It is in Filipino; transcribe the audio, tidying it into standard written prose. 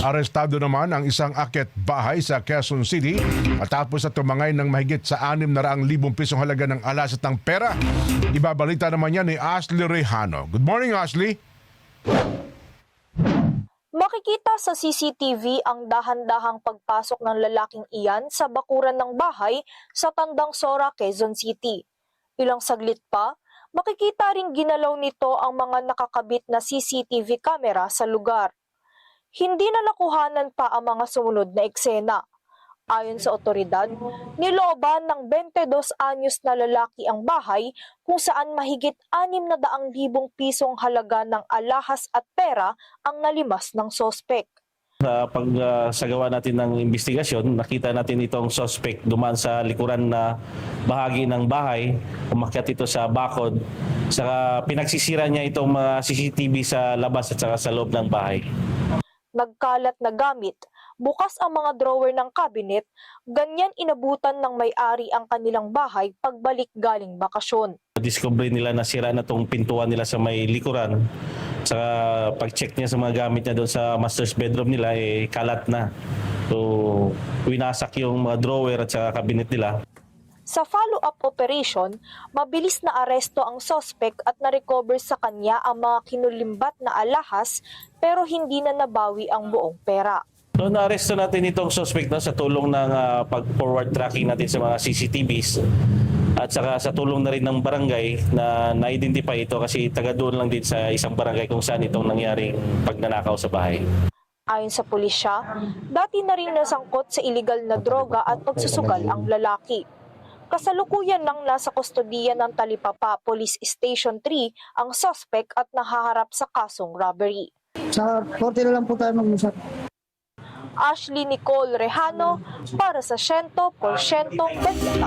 Arestado naman ang isang akyat bahay sa Quezon City matapos na tumangay ng mahigit sa 600,000 pisong halaga ng alas at ng pera. Ibabalita naman yan ni Ashley Rejano. Good morning, Ashley. Makikita sa CCTV ang dahan-dahang pagpasok ng lalaking iyan sa bakuran ng bahay sa Tandang Sora, Quezon City. Ilang saglit pa, makikita ring ginalaw nito ang mga nakakabit na CCTV camera sa lugar. Hindi na nakuhanan pa ang mga sumunod na eksena. Ayon sa otoridad, nilooban ng 22 anyos na lalaki ang bahay kung saan mahigit 600,000 pisong halaga ng alahas at pera ang nalimas ng sospek. Sa pagsagawa natin ng investigasyon, nakita natin itong suspect dumaan sa likuran na bahagi ng bahay, umakyat ito sa bakod, saka pinagsisira niya itong mga CCTV sa labas at saka sa loob ng bahay. Nagkalat na gamit, bukas ang mga drawer ng cabinet, ganyan inabutan ng may-ari ang kanilang bahay pagbalik galing bakasyon. Discovery nila na sira na itong pintuan nila sa may likuran. Saka pag-check niya sa mga gamit niya doon sa master's bedroom nila, kalat na. So, winasak yung mga drawer at saka cabinet nila. Sa follow-up operation, mabilis na aresto ang suspect at na-recover sa kanya ang mga kinulimbat na alahas pero hindi na nabawi ang buong pera. So, na-aresto natin itong suspect sa tulong ng pag-forward tracking natin sa mga CCTVs at saka sa tulong na rin ng barangay na na-identify ito kasi taga doon lang din sa isang barangay kung saan itong nangyaring pagnanakaw sa bahay. Ayon sa pulisya, dati na rin nasangkot sa iligal na droga at pagsusugal ang lalaki. Kasalukuyan nang nasa kustodiya ng Talipapa Police Station 3 ang suspect at nahaharap sa kasong robbery. Sa korte na lang po tayo mag-usap. Ashley Nicole Rejano para sa 100% Balita.